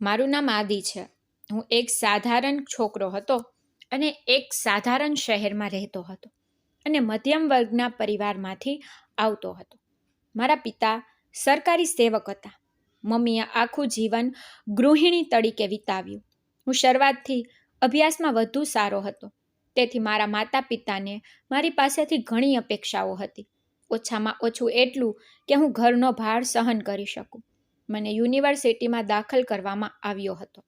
મારું નામ આદિ છે. હું એક સાધારણ છોકરો હતો અને એક સાધારણ શહેરમાં રહેતો હતો અને મધ્યમ વર્ગના પરિવારમાંથી આવતો હતો. મારા પિતા સરકારી સેવક હતા. મમ્મીએ આખું જીવન ગૃહિણી તરીકે વિતાવ્યું. હું શરૂઆતથી અભ્યાસમાં વધુ સારો હતો, તેથી મારા માતા પિતાને મારી પાસેથી ઘણી અપેક્ષાઓ હતી. ઓછામાં ઓછું એટલું કે હું ઘરનો ભાર સહન કરી શકું. મને યુનિવર્સિટીમાં દાખલ કરવામાં આવ્યો હતો.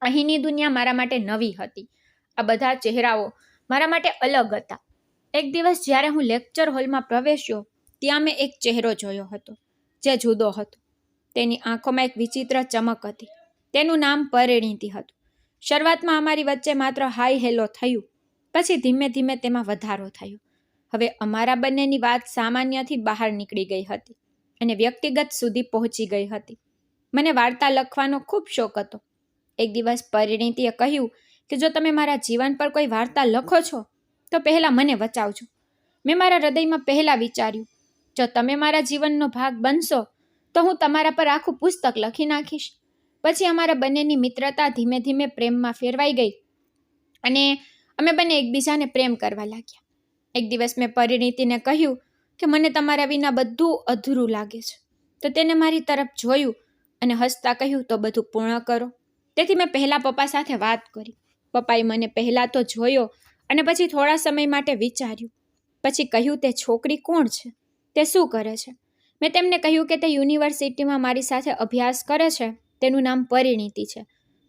અહીંની દુનિયા મારા માટે નવી હતી. આ બધા ચહેરાઓ મારા માટે અલગ હતા. એક દિવસ જ્યારે હું લેક્ચર હોલમાં પ્રવેશ્યો, ત્યાં મેં એક ચહેરો જોયો હતો જે જુદો હતો. તેની આંખોમાં એક વિચિત્ર ચમક હતી. તેનું નામ પરિણીતિ હતું. શરૂઆતમાં અમારી વચ્ચે માત્ર હાય હેલો થયું, પછી ધીમે ધીમે તેમાં વધારો થયો. હવે અમારા બંનેની વાત સામાન્યથી બહાર નીકળી ગઈ હતી અને વ્યક્તિગત સુધી પહોંચી ગઈ હતી. મને વાર્તા લખવાનો ખૂબ શોખ હતો. એક દિવસ પરિણીતિએ કહ્યું કે જો તમે મારા જીવન પર કોઈ વાર્તા લખો છો તો પહેલાં મને વચાવજો. મેં મારા હૃદયમાં પહેલાં વિચાર્યું, જો તમે મારા જીવનનો ભાગ બનશો તો હું તમારા પર આખું પુસ્તક લખી નાખીશ. પછી અમારા બંનેની મિત્રતા ધીમે ધીમે પ્રેમમાં ફેરવાઈ ગઈ અને અમે બંને એકબીજાને પ્રેમ કરવા લાગ્યા. એક દિવસ મેં પરિણીતિને કહ્યું કે મને તમારા વિના બધું અધૂરું લાગે છે. તો તેને મારી તરફ જોયું અને હસતા કહ્યું, તો બધું પૂર્ણ કરો. તેથી મેં પહેલાં પપ્પા સાથે વાત કરી. પપ્પાએ મને પહેલાં તો જોયો અને પછી થોડા સમય માટે વિચાર્યું. પછી કહ્યું, તે છોકરી કોણ છે? તે શું કરે છે? મેં તેમને કહ્યું કે તે યુનિવર્સિટીમાં મારી સાથે અભ્યાસ કરે છે. તેનું નામ પરિણીતિ છે.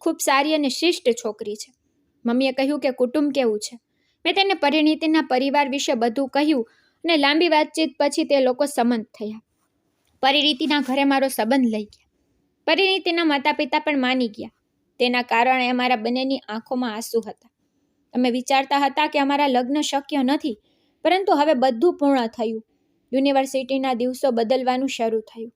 ખૂબ સારી અને શિષ્ટ છોકરી છે. મમ્મીએ કહ્યું કે કુટુંબ કેવું છે? મેં તેને પરિણીતિના પરિવાર વિશે બધું કહ્યું અને લાંબી વાતચીત પછી તે લોકો સંમત થયા. પરિણીતિના ઘરે મારો સંબંધ લઈ ગયા. પરિણીતિના માતા પિતા પણ માની ગયા. તેના કારણે અમારા બંનેની આંખોમાં આંસુ હતા. અમે વિચારતા હતા કે અમારા લગ્ન શક્ય નથી, પરંતુ હવે બધું પૂર્ણ થયું. યુનિવર્સિટીના દિવસો બદલવાનું શરૂ થયું.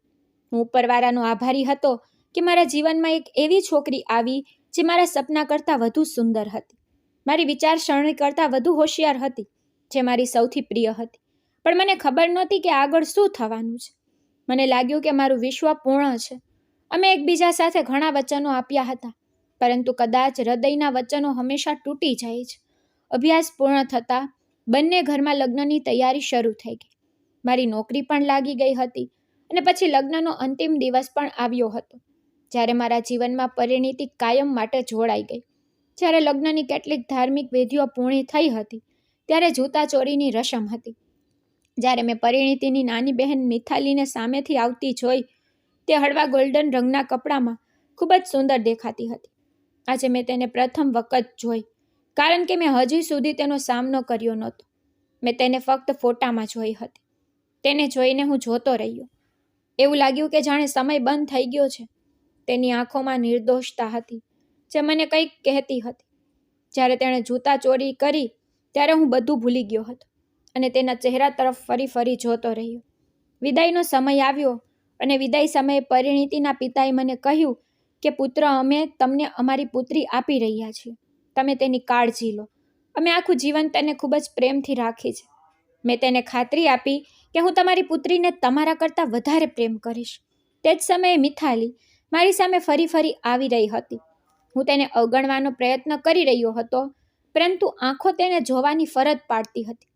હું ઉપરવાળાનો આભારી હતો કે મારા જીવનમાં એક એવી છોકરી આવી જે મારા સપના કરતાં વધુ સુંદર હતી, મારી વિચારસરણી કરતાં વધુ હોશિયાર હતી, જે મારી સૌથી પ્રિય હતી. પણ મને ખબર નહોતી કે આગળ શું થવાનું છે. મને લાગ્યું કે મારું વિશ્વ પૂર્ણ છે. અમે એકબીજા સાથે ઘણા વચનો આપ્યા હતા, પરંતુ કદાચ હૃદયના વચનો હંમેશા તૂટી જાય છે. અભ્યાસ પૂર્ણ થતાં બંને ઘરમાં લગ્નની તૈયારી શરૂ થઈ ગઈ. મારી નોકરી પણ લાગી ગઈ હતી અને પછી લગ્નનો અંતિમ દિવસ પણ આવ્યો હતો, જ્યારે મારા જીવનમાં પરિણીતિ કાયમ માટે જોડાઈ ગઈ. જ્યારે લગ્નની કેટલીક ધાર્મિક વિધિઓ પૂર્ણ થઈ હતી, ત્યારે જૂતા ચોરીની રસમ હતી. જ્યારે મેં પરિણીતિની નાની બહેન મિથાલીને સામેથી આવતી જોઈ, તે હળવા ગોલ્ડન રંગના કપડામાં ખૂબ જ સુંદર દેખાતી હતી. આજે મેં તેને પ્રથમ વખત જોઈ, કારણ કે મેં હજી સુધી તેનો સામનો કર્યો નહોતો. મેં તેને ફક્ત ફોટામાં જોઈ હતી. તેને જોઈને હું જોતો રહ્યો. એવું લાગ્યું કે જાણે સમય બંધ થઈ ગયો છે. તેની આંખોમાં નિર્દોષતા હતી, જે મને કંઈક કહેતી હતી. જ્યારે તેણે જૂતા ચોરી કરી ત્યારે હું બધું ભૂલી ગયો હતો અને તેના ચહેરા તરફ ફરી જોતો રહ્યો. વિદાયનો સમય આવ્યો અને વિદાય સમયે પરિણીતિના પિતાએ મને કહ્યું કે પુત્ર, અમે તમને અમારી પુત્રી આપી રહ્યા છીએ. તમે તેની કાળજી લો. અમે આખું જીવન તેને ખૂબ જ પ્રેમથી રાખી છે. મેં તેને ખાતરી આપી કે હું તમારી પુત્રીને તમારા કરતાં વધારે પ્રેમ કરીશ. તે જ સમયે મિથાલી મારી સામે ફરી આવી રહી હતી. હું તેને અવગણવાનો પ્રયત્ન કરી રહ્યો હતો, પરંતુ આંખો તેને જોવાની ફરજ પાડતી હતી.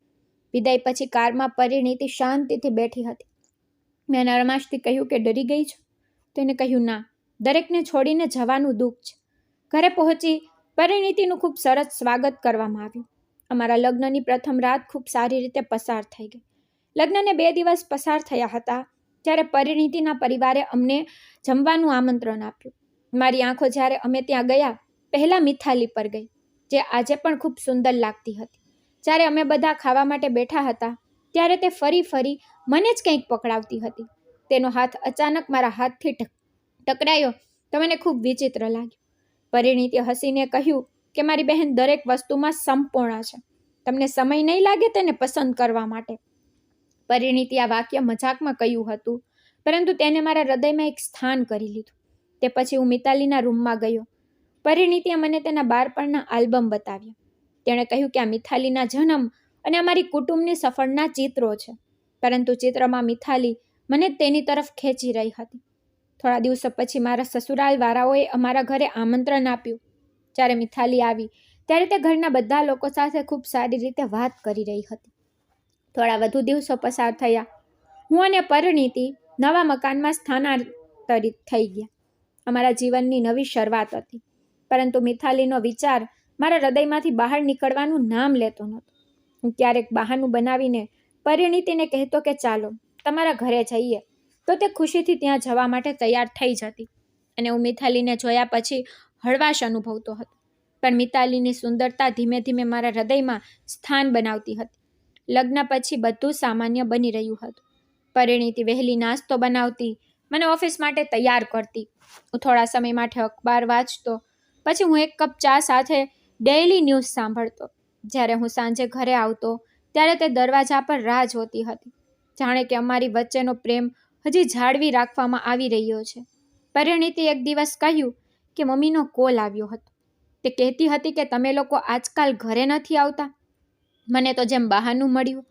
વિદાય પછી કારમાં પરિણીતિ શાંતિથી બેઠી હતી. મેં નરમાશથી કહ્યું કે ડરી ગઈ છું? તેને કહ્યું, ના, દરેકને છોડીને જવાનું દુઃખ છે. ઘરે પહોંચી પરિણીતિનું ખૂબ સરસ સ્વાગત કરવામાં આવ્યું. અમારા લગ્નની પ્રથમ રાત ખૂબ સારી રીતે પસાર થઈ ગઈ. લગ્નને 2 દિવસ પસાર થયા હતા જ્યારે પરિણીતિના પરિવારે અમને જમવાનું આમંત્રણ આપ્યું. મારી આંખો જ્યારે અમે ત્યાં ગયા, પહેલાં મિથાલી પર ગઈ, જે આજે પણ ખૂબ સુંદર લાગતી હતી. જ્યારે અમે બધા ખાવા માટે બેઠા હતા ત્યારે તે ફરી મને જ કંઈક પકડાવતી હતી. તેનો હાથ અચાનક મારા હાથથી ટકરાયો તો મને ખૂબ વિચિત્ર લાગ્યું. પરિણીતે હસીને કહ્યું કે મારી બહેન દરેક વસ્તુમાં સંપૂર્ણ છે. તમને સમય નહીં લાગે તેને પસંદ કરવા માટે. પરિણીતિ આ વાક્ય મજાકમાં કહ્યું હતું, પરંતુ તેને મારા હૃદયમાં એક સ્થાન કરી લીધું. તે પછી હું મિતાલીના રૂમમાં ગયો. પરિણીતિએ મને તેના બાળપણના આલ્બમ બતાવ્યા. તેણે કહ્યું કે આ મિથાલીના જન્મ અને અમારી કુટુંબની સફળના ચિત્રો છે, પરંતુ ચિત્રમાં મિથાલી મને તેની તરફ ખેંચી રહી હતી. થોડા દિવસો પછી મારા સસુરાલવાળાઓએ અમારા ઘરે આમંત્રણ આપ્યું. જ્યારે મિથાલી આવી ત્યારે તે ઘરના બધા લોકો સાથે ખૂબ સારી રીતે વાત કરી રહી હતી. થોડા વધુ દિવસો પસાર થયા. હું અને પરિણીતિ નવા મકાનમાં સ્થાનાંતરિત થઈ ગયા. અમારા જીવનની નવી શરૂઆત હતી. પરંતુ મિથાલીનો વિચાર મારા હૃદયમાંથી બહાર નીકળવાનું નામ લેતો નહોતો. હું ક્યારેક બહાનું બનાવીને પરિણીતિને કહેતો કે ચાલો તમારા ઘરે જઈએ, તો તે ખુશીથી ત્યાં જવા માટે તૈયાર થઈ જતી અને હું મિથાલીને જોયા પછી હળવાશ અનુભવતો હતો. પણ મિતાલીની સુંદરતા ધીમે ધીમે મારા હૃદયમાં સ્થાન બનાવતી હતી. લગ્ન પછી બધું સામાન્ય બની રહ્યું હતું. પરિણીતિ વહેલી નાસ્તો બનાવતી, મને ઓફિસ માટે તૈયાર કરતી. હું થોડા સમય માટે અખબાર વાંચતો, પછી હું એક કપ ચા સાથે ડેઇલી ન્યૂઝ સાંભળતો. જ્યારે હું સાંજે ઘરે આવતો ત્યારે તે દરવાજા પર રાહ જોતી હતી, જાણે કે અમારી વચ્ચેનો પ્રેમ હજી જાળવી રાખવામાં આવી રહ્યો છે. પરિણીતિ એક દિવસ કહ્યું કે મમ્મીનો કોલ આવ્યો હતો. તે કહેતી હતી કે તમે લોકો આજકાલ ઘરે નથી આવતા. મને તો જેમ બહાનું મળ્યું.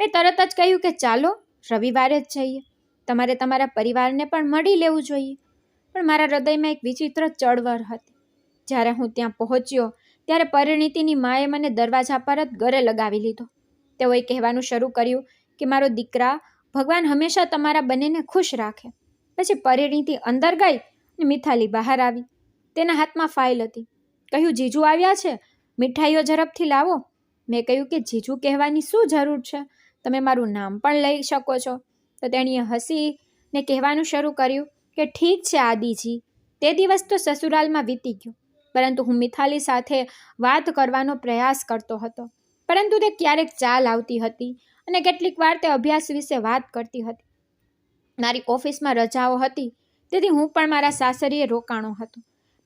મેં તરત જ કહ્યું કે ચાલો રવિવારે જ જઈએ. તમારે તમારા પરિવારને પણ મળી લેવું જોઈએ. પણ મારા હૃદયમાં એક વિચિત્ર ચળવળ હતી. જ્યારે હું ત્યાં પહોંચ્યો ત્યારે પરિણીતિની માએ મને દરવાજા પર જ ગળે લગાવી લીધો. તેઓએ કહેવાનું શરૂ કર્યું કે મારો દીકરા, ભગવાન હંમેશા તમારા બંનેને ખુશ રાખે. પછી પરિણીતિ અંદર ગઈ અને મિથાલી બહાર આવી. તેના હાથમાં ફાઇલ હતી. કહ્યું, જીજુ આવ્યા છે, મીઠાઈઓ ઝડપથી લાવો. મેં કહ્યું કે જીજુ કહેવાની શું જરૂર છે, તમે મારું નામ પણ લઈ શકો છો. તો તેણીએ હસીને કહેવાનું શરૂ કર્યું કે ઠીક છે આદિજી, તે દિવસ તો સસુરાલમાં વીતી ગયો. પરંતુ હું મિથાલી સાથે વાત કરવાનો પ્રયાસ કરતો હતો. પરંતુ તે ક્યારેક ચા લાવતી હતી અને કેટલીક વાર તે અભ્યાસ વિશે વાત કરતી હતી. મારી ઓફિસમાં રજાઓ હતી, તેથી હું પણ મારા સાસરીએ રોકાણો હતો.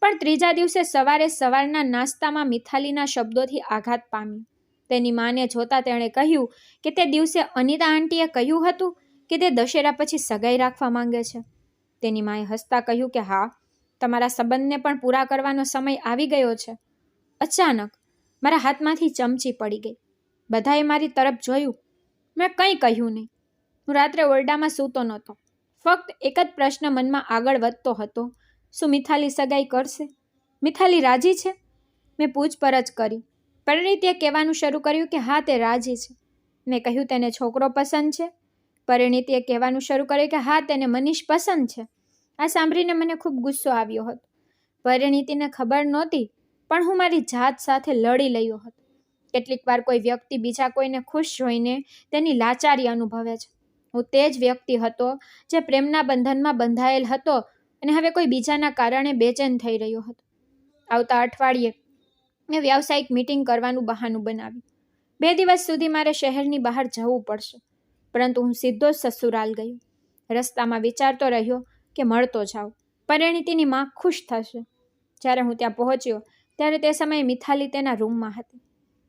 પણ ત્રીજા દિવસે સવારના નાસ્તામાં મિથાલીના શબ્દોથી આઘાત પામ્યો. તેની માને જોતા તેણે કહ્યું કે તે દિવસે અનિતા આંટીએ કહ્યું હતું કે તે દશેરા પછી સગાઈ રાખવા માંગે છે. તેની માએ હસતા કહ્યું કે હા, તમારા સંબંધને પણ પૂરા કરવાનો સમય આવી ગયો છે. અચાનક મારા હાથમાંથી ચમચી પડી ગઈ. બધાએ મારી તરફ જોયું. મેં કંઈ કહ્યું નહીં. હું રાત્રે ઓરડામાં સૂતો નહોતો. ફક્ત એક જ પ્રશ્ન મનમાં આગળ વધતો હતો, શું મિથાલી સગાઈ કરશે? મિથાલી રાજી છે? મેં પૂછપરછ કરી. પરિણીતિએ કહેવાનું શરૂ કર્યું કે હા, તે રાજી છે. મેં કહ્યું, તેને છોકરો પસંદ છે? પરિણીતિએ કહેવાનું શરૂ કર્યું કે હા, તેને મનીષ પસંદ છે. આ સાંભળીને મને ખૂબ ગુસ્સો આવ્યો હતો. પરિણીતિને ખબર નહોતી, પણ હું મારી જાત સાથે લડી રહ્યો હતો. કેટલીક વાર કોઈ વ્યક્તિ બીજા કોઈને ખુશ જોઈને તેની લાચારી અનુભવે છે. હું તે જ વ્યક્તિ હતો જે પ્રેમના બંધનમાં બંધાયેલ હતો અને હવે કોઈ બીજાના કારણે બેચેન થઈ રહ્યો હતો. આવતા અઠવાડિયે મેં વ્યાવસાયિક મીટિંગ કરવાનું બહાનું બનાવ્યું. 2 દિવસ સુધી મારે શહેરની બહાર જવું પડશે. પરંતુ હું સીધો જ સસુરાલ ગયો. રસ્તામાં વિચારતો રહ્યો કે મળતો જાઉં, પરિણીતિની માં ખુશ થશે. જ્યારે હું ત્યાં પહોંચ્યો ત્યારે તે સમયે મિથાલી તેના રૂમમાં હતી.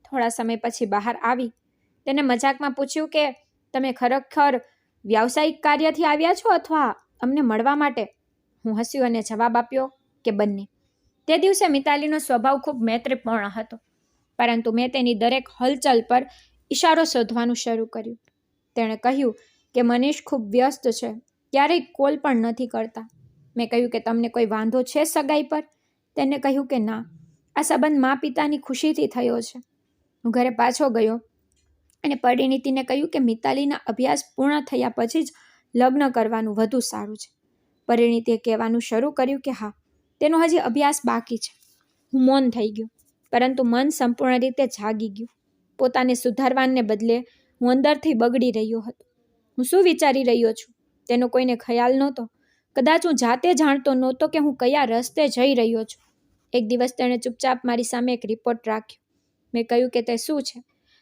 થોડા સમય પછી બહાર આવી. તેને મજાકમાં પૂછ્યું કે તમે ખરેખર વ્યાવસાયિક કાર્યથી આવ્યા છો અથવા અમને મળવા માટે? હું હસ્યો અને જવાબ આપ્યો કે બંને. તે દિવસે મિતાલીનો સ્વભાવ ખૂબ મૈત્રીપૂર્ણ હતો, પરંતુ મેં તેની દરેક હલચલ પર ઈશારો શોધવાનું શરૂ કર્યું. તેણે કહ્યું કે મનીષ ખૂબ વ્યસ્ત છે, ક્યારેય કોલ પણ નથી કરતા. મેં કહ્યું કે તમને કોઈ વાંધો છે સગાઈ પર? તેને કહ્યું કે ના, આ સંબંધ મા પિતાની ખુશીથી થયો છે. હું ઘરે પાછો ગયો અને પરિણીતિને કહ્યું કે મિતાલીના અભ્યાસ પૂર્ણ થયા પછી જ લગ્ન કરવાનું વધુ સારું છે. પરિણીતિએ કહેવાનું શરૂ કર્યું કે હા, તેનો હજી અભ્યાસ બાકી છે. હું મૌન થઈ ગયો, પરંતુ મન સંપૂર્ણ રીતે જાગી ગયું. પોતાને સુધારવાને બદલે હું અંદરથી બગડી રહ્યો હતો. હું શું વિચારી રહ્યો છું તેનો કોઈને ખ્યાલ નહોતો. કદાચ હું જાતે જાણતો નહોતો કે હું કયા રસ્તે જઈ રહ્યો છું. એક દિવસ તેણે ચૂપચાપ મારી સામે એક રિપોર્ટ રાખ્યો. મેં કહ્યું કે તે શું છે?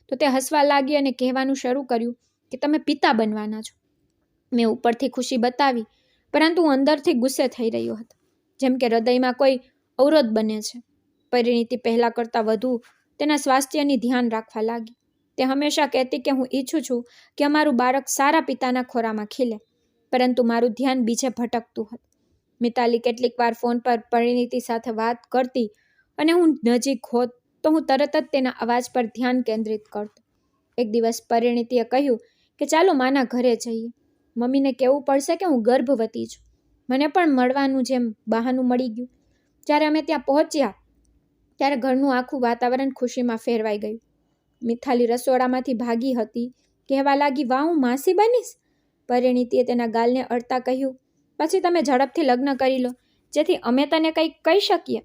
તો તે હસવા લાગી અને કહેવાનું શરૂ કર્યું કે તમે પિતા બનવાના છો. મેં ઉપરથી ખુશી બતાવી, પરંતુ હું અંદરથી ગુસ્સે થઈ રહ્યો હતો, જેમ કે હૃદયમાં કોઈ અવરોધ બને છે. પરિણીતિ પહેલાં કરતાં વધુ તેના સ્વાસ્થ્યની ધ્યાન રાખવા લાગી. તે હંમેશા કહેતી કે હું ઈચ્છું છું કે અમારું બાળક સારા પિતાના ખોરામાં ખીલે, પરંતુ મારું ધ્યાન બીજે ભટકતું હતું. મિતાલી કેટલીક વાર ફોન પર પરિણીતિ સાથે વાત કરતી અને હું નજીક હોત તો હું તરત જ તેના અવાજ પર ધ્યાન કેન્દ્રિત કરતો. એક દિવસ પરિણીતિએ કહ્યું કે ચાલો માના ઘરે જઈએ. મમ્મીને કહેવું પડશે કે હું ગર્ભવતી છું. મને પણ મળવાનું જેમ બહાનું મળી ગયું. જ્યારે અમે ત્યાં પહોંચ્યા ત્યારે ઘરનું આખું વાતાવરણ ખુશીમાં ફેરવાઈ ગયું. મિથાલી રસોડામાંથી ભાગી હતી, કહેવા લાગી, વાહ, હું માસી બનીશ. પરિણીતિએ તેના ગાલને અડતા કહ્યું, પછી તમે ઝડપથી લગ્ન કરી લો, જેથી અમે તને કંઈક કહી શકીએ.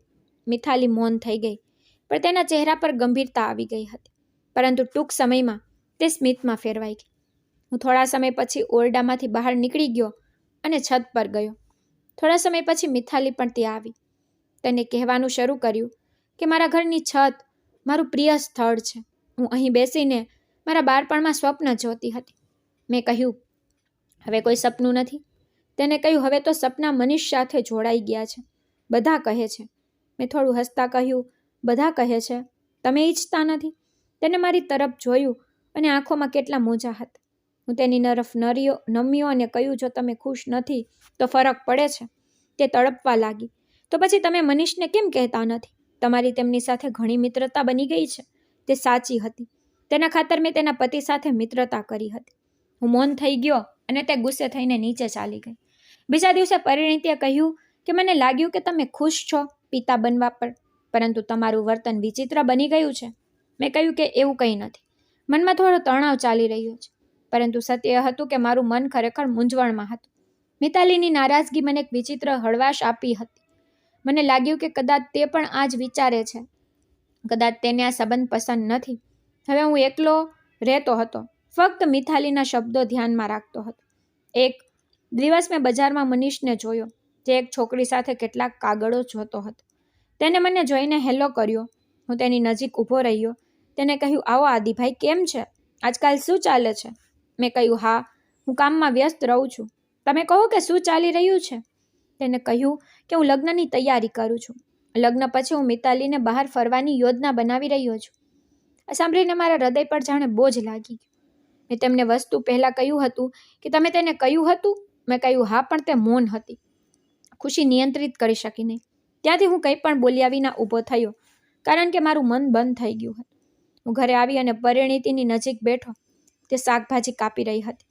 મિથાલી મૌન થઈ ગઈ, પણ તેના ચહેરા પર ગંભીરતા આવી ગઈ હતી. પરંતુ ટૂંક સમયમાં તે સ્મિતમાં ફેરવાઈ ગઈ. હું થોડા સમય પછી ઓરડામાંથી બહાર નીકળી ગયો અને છત પર ગયો. થોડા સમય પછી મિથાલી પણ ત્યાં આવી. તેને કહેવાનું શરૂ કર્યું કે મારા ઘરની છત મારું પ્રિય સ્થળ છે. હું અહીં બેસીને મારા બાળપણમાં સ્વપ્ન જોતી હતી. મેં કહ્યું, હવે કોઈ સપનું નથી. તેને કહ્યું, હવે તો સપના મનીષ સાથે જોડાઈ ગયા છે. બધા કહે છે. મેં થોડું હસતા કહ્યું, બધા કહે છે, તમે ઈચ્છતા નથી? તેને મારી તરફ જોયું અને આંખોમાં કેટલા મોજા હતા. હું તેની તરફ નમ્યો અને કહ્યું, જો તમે ખુશ નથી તો ફરક પડે છે. તે તડપવા લાગી. તો પછી તમે મનીષને કેમ કહેતા નથી? તમારી તેમની સાથે ઘણી મિત્રતા બની ગઈ છે. તે સાચી હતી. તેના ખાતર મેં તેના પતિ સાથે મિત્રતા કરી હતી. હું મૌન થઈ ગયો અને તે ગુસ્સે થઈને નીચે ચાલી ગઈ. બીજા દિવસે પરિણીતિએ કહ્યું કે મને લાગ્યું કે તમે ખુશ છો પિતા બનવા પર, પરંતુ તમારું વર્તન વિચિત્ર બની ગયું છે. મેં કહ્યું કે એવું કંઈ નથી. મનમાં થોડો તણાવ ચાલી રહ્યો છે. પરંતુ સત્ય હતું કે મારું મન ખરેખર મૂંઝવણમાં હતું. મિતાલીની નારાજગી મને એક વિચિત્ર હળવાશ આપી હતી. મને લાગ્યું કે કદાચ તે પણ આ જ વિચારે છે. કદાચ તેને આ સંબંધ પસંદ નથી. હવે હું એકલો રહેતો હતો, ફક્ત મિથાલીના શબ્દો ધ્યાનમાં રાખતો હતો. એક દિવસ મેં બજારમાં મનીષને જોયો, જે એક છોકરી સાથે કેટલાક કાગળો જોતો હતો. તેને મને જોઈને હેલો કર્યો. હું તેની નજીક ઊભો રહ્યો. તેને કહ્યું, આવો આદિભાઈ, કેમ છે? આજકાલ શું ચાલે છે? મેં કહ્યું, હા, હું કામમાં વ્યસ્ત રહું છું. તમે કહો કે શું ચાલી રહ્યું છે? તેને કહ્યું કે હું લગ્નની તૈયારી કરું છું. લગ્ન પછી હું મિતાલીને બહાર ફરવાની યોજના બનાવી રહ્યો છું. આ સાંભળીને મારા હૃદય પર જાણે બોજ લાગી ગયો. મેં તેમને વસ્તુ પહેલાં કહ્યું હતું કે તમે તેને કહ્યું હતું? મેં કહ્યું, હા, પણ તે મૌન હતી. ખુશી નિયંત્રિત કરી શકી નહીં. ત્યાંથી હું કંઈ પણ બોલ્યા વિના ઊભો થયો, કારણ કે મારું મન બંધ થઈ ગયું હતું. હું ઘરે આવી અને પરિણીતિની નજીક બેઠો. તે શાકભાજી કાપી રહી હતી.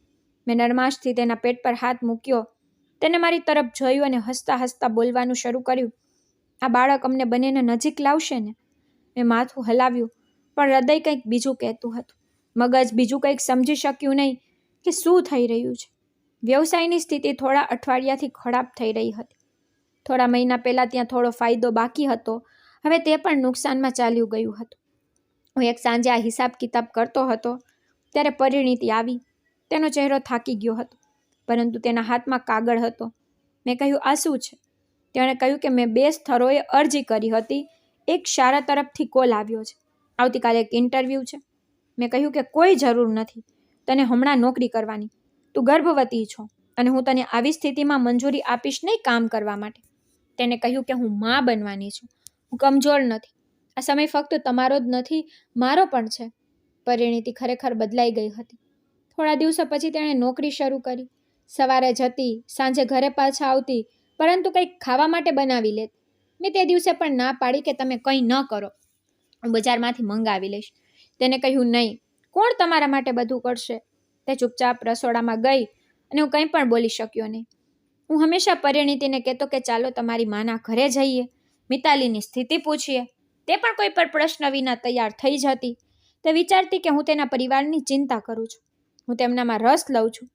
મેં નરમાશથી તેના પેટ પર હાથ મૂક્યો. તેને મારી તરફ જોયું અને હસતા હસતા બોલવાનું શરૂ કર્યું, આ બાળક અમને બંનેને નજીક લાવશે ને? મેં માથું હલાવ્યું, પણ હૃદય કંઈક બીજું કહેતું હતું. મગજ બીજું કંઈક સમજી શક્યું નહીં કે શું થઈ રહ્યું છે. વ્યવસાયની સ્થિતિ થોડા અઠવાડિયાથી ખરાબ થઈ રહી હતી. થોડા મહિના પહેલાં ત્યાં થોડો ફાયદો બાકી હતો. હવે તે પણ નુકસાનમાં ચાલ્યું ગયું હતું. હું એક સાંજે આ હિસાબ કિતાબ કરતો હતો ત્યારે પરિણીતિ આવી. તેનો ચહેરો થાકી ગયો હતો, પરંતુ તેના હાથમાં કાગળ હતો. મેં કહ્યું, આ શું છે? તેણે કહ્યું કે મેં 2 સ્થળોએ અરજી કરી હતી. એક શાળા તરફથી કોલ આવ્યો છે. આવતીકાલે એક ઇન્ટરવ્યૂ છે. મેં કહ્યું કે કોઈ જરૂર નથી તને હમણાં નોકરી કરવાની. તું ગર્ભવતી છો અને હું તને આવી સ્થિતિમાં મંજૂરી આપીશ નહીં કામ કરવા માટે. તેને કહ્યું કે હું માં બનવાની છું. હું કમજોર નથી. આ સમય ફક્ત તમારો જ નથી, મારો પણ છે. પરિણીતિ ખરેખર બદલાઈ ગઈ હતી. થોડા દિવસો પછી તેણે નોકરી શરૂ કરી. સવારે જતી, સાંજે ઘરે પાછા આવતી, પરંતુ કંઈક ખાવા માટે બનાવી લેતી. મેં તે દિવસે પણ ના પાડી કે તમે કંઈ ન કરો, હું બજારમાંથી મંગાવી લઈશ. તેને કહ્યું, નહીં, કોણ તમારા માટે બધું કરશે? તે ચૂપચાપ રસોડામાં ગઈ અને હું કંઈ પણ બોલી શક્યો નહીં. હું હંમેશા પરિણીતિને કહેતો કે ચાલો તમારી માના ઘરે જઈએ, મિતાલીની સ્થિતિ પૂછીએ. તે પણ કોઈ પણ પ્રશ્ન વિના તૈયાર થઈ જતી. તે વિચારતી કે હું તેના પરિવારની ચિંતા કરું છું, હું તેમનામાં રસ લઉં છું.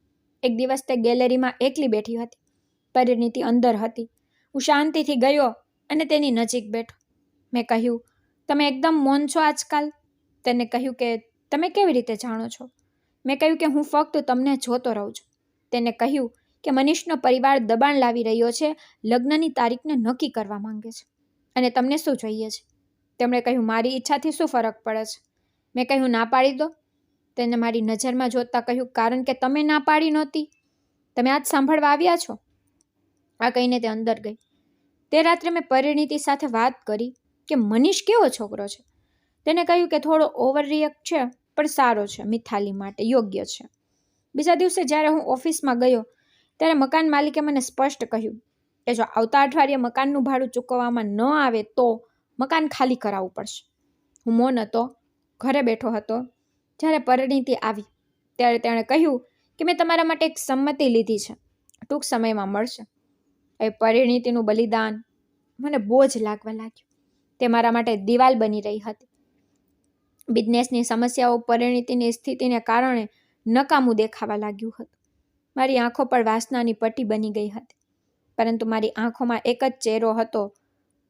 એક દિવસ તે ગેલેરીમાં એકલી બેઠી હતી. પરિણીતિ અંદર હતી. હું શાંતિથી ગયો અને તેની નજીક બેઠો. મેં કહ્યું, તમે એકદમ મૌન છો આજકાલ. તેને કહ્યું કે તમે કેવી રીતે જાણો છો? મેં કહ્યું કે હું ફક્ત તમને જોતો રહું છું. તેને કહ્યું કે મનીષનો પરિવાર દબાણ લાવી રહ્યો છે, લગ્નની તારીખને નક્કી કરવા માંગે છે, અને તમને શું જોઈએ છે? તેમણે કહ્યું, મારી ઈચ્છાથી શું ફરક પડે છે? મેં કહ્યું, ના પાડી દો. તેને મારી નજરમાં જોતા કહ્યું, કારણ કે તમે ના પાડી નહોતી. તમે આજ સાંભળવા આવ્યા છો. આ કહીને તે અંદર ગઈ. તે રાત્રે મેં પરિણીતિ સાથે વાત કરી કે મનીષ કેવો છોકરો છે. તેને કહ્યું કે થોડો ઓવર રિએક્ટ છે, પણ સારો છે, મિથાલી માટે યોગ્ય છે. બીજા દિવસે જ્યારે હું ઓફિસમાં ગયો ત્યારે મકાન માલિકે મને સ્પષ્ટ કહ્યું કે જો આવતા અઠવાડિયે મકાનનું ભાડું ચૂકવવામાં ન આવે તો મકાન ખાલી કરાવવું પડશે. હું મૌન હતો, ઘરે બેઠો હતો. જ્યારે પરિણીતિ આવી ત્યારે તેણે કહ્યું કે મેં તમારા માટે એક સંમતિ લીધી છે, ટૂંક સમયમાં મળશે. એ પરિણીતિનું બલિદાન મને બોજ લાગવા લાગ્યું. તે મારા માટે દિવાલ બની રહી હતી. બિઝનેસની સમસ્યાઓ પરિણીતિની સ્થિતિને કારણે નકામું દેખાવા લાગ્યું હતું. મારી આંખો પર વાસનાની પટ્ટી બની ગઈ હતી. પરંતુ મારી આંખોમાં એક જ ચહેરો હતો.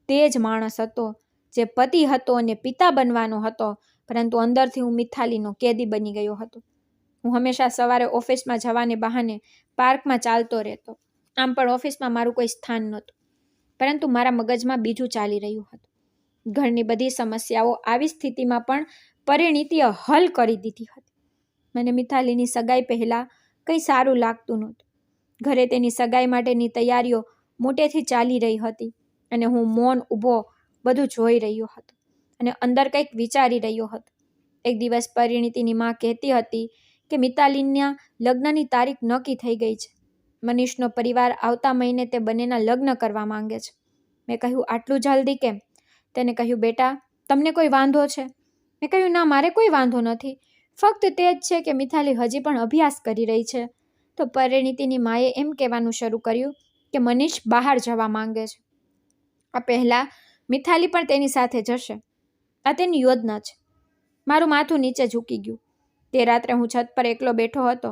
તે જ માણસ હતો જે પતિ હતો અને પિતા બનવાનો હતો, પરંતુ અંદરથી હું મિથાલીનો કેદી બની ગયો હતો. હું હંમેશા સવારે ઓફિસમાં જવાને બહાને પાર્કમાં ચાલતો રહેતો. આમ પણ ઓફિસમાં મારું કોઈ સ્થાન નહોતું, પરંતુ મારા મગજમાં બીજું ચાલી રહ્યું હતું. ઘરની બધી સમસ્યાઓ આવી સ્થિતિમાં પણ પરિણીતિએ હલ કરી દીધી હતી. મને મિથાલીની સગાઈ પહેલાં કંઈ સારું લાગતું નહોતું. ઘરે તેની સગાઈ માટેની તૈયારીઓ મોટેથી ચાલી રહી હતી અને હું મૌન ઊભો બધું જોઈ રહ્યો હતો અને અંદર કંઈક વિચારી રહ્યો હતો. એક દિવસ પરિણીતિની માં કહેતી હતી કે મિતાલીના લગ્નની તારીખ નક્કી થઈ ગઈ છે. મનીષનો પરિવાર આવતા મહિને તે બંનેના લગ્ન કરવા માંગે છે. મેં કહ્યું, આટલું જલ્દી કેમ? તેને કહ્યું, બેટા, તમને કોઈ વાંધો છે? મેં કહ્યું, ના, મારે કોઈ વાંધો નથી. ફક્ત તે જ છે કે મિથાલી હજી પણ અભ્યાસ કરી રહી છે. તો પરિણીતિની માએ એમ કહેવાનું શરૂ કર્યું કે મનીષ બહાર જવા માંગે છે. આ પહેલાં મિથાલી પણ તેની સાથે જશે. આ તેની યોજના છે. મારું માથું નીચે ઝૂકી ગયું. તે રાત્રે હું છત પર એકલો બેઠો હતો.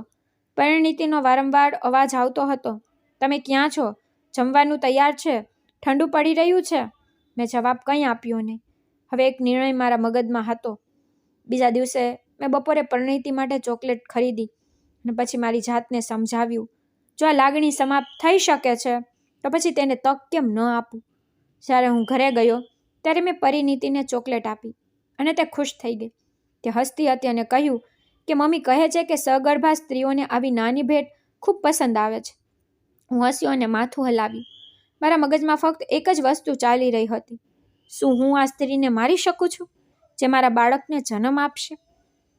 પરિણીતિનો વારંવાર અવાજ આવતો હતો, તમે ક્યાં છો? જમવાનું તૈયાર છે? ઠંડુ પડી રહ્યું છે? મેં જવાબ કંઈ આપ્યો નહીં. હવે એક નિર્ણય મારા મગજમાં હતો. બીજા દિવસે મેં બપોરે પરિણીતિ માટે ચોકલેટ ખરીદી અને પછી મારી જાતને સમજાવ્યું, જો આ લાગણી સમાપ્ત થઈ શકે છે તો પછી તેને તક કેમ ન આપું? જ્યારે હું ઘરે ગયો ત્યારે મેં પરિણીતિને ચોકલેટ આપી અને તે ખુશ થઈ ગઈ. તે હસતી હતી અને કહ્યું કે મમ્મી કહે છે કે સગર્ભા સ્ત્રીઓને આવી નાની ભેટ ખૂબ પસંદ આવે છે. હું હસ્યો અને માથું હલાવ્યું. મારા મગજમાં ફક્ત એક જ વસ્તુ ચાલી રહી હતી, શું હું આ સ્ત્રીને મારી શકું છું જે મારા બાળકને જન્મ આપશે?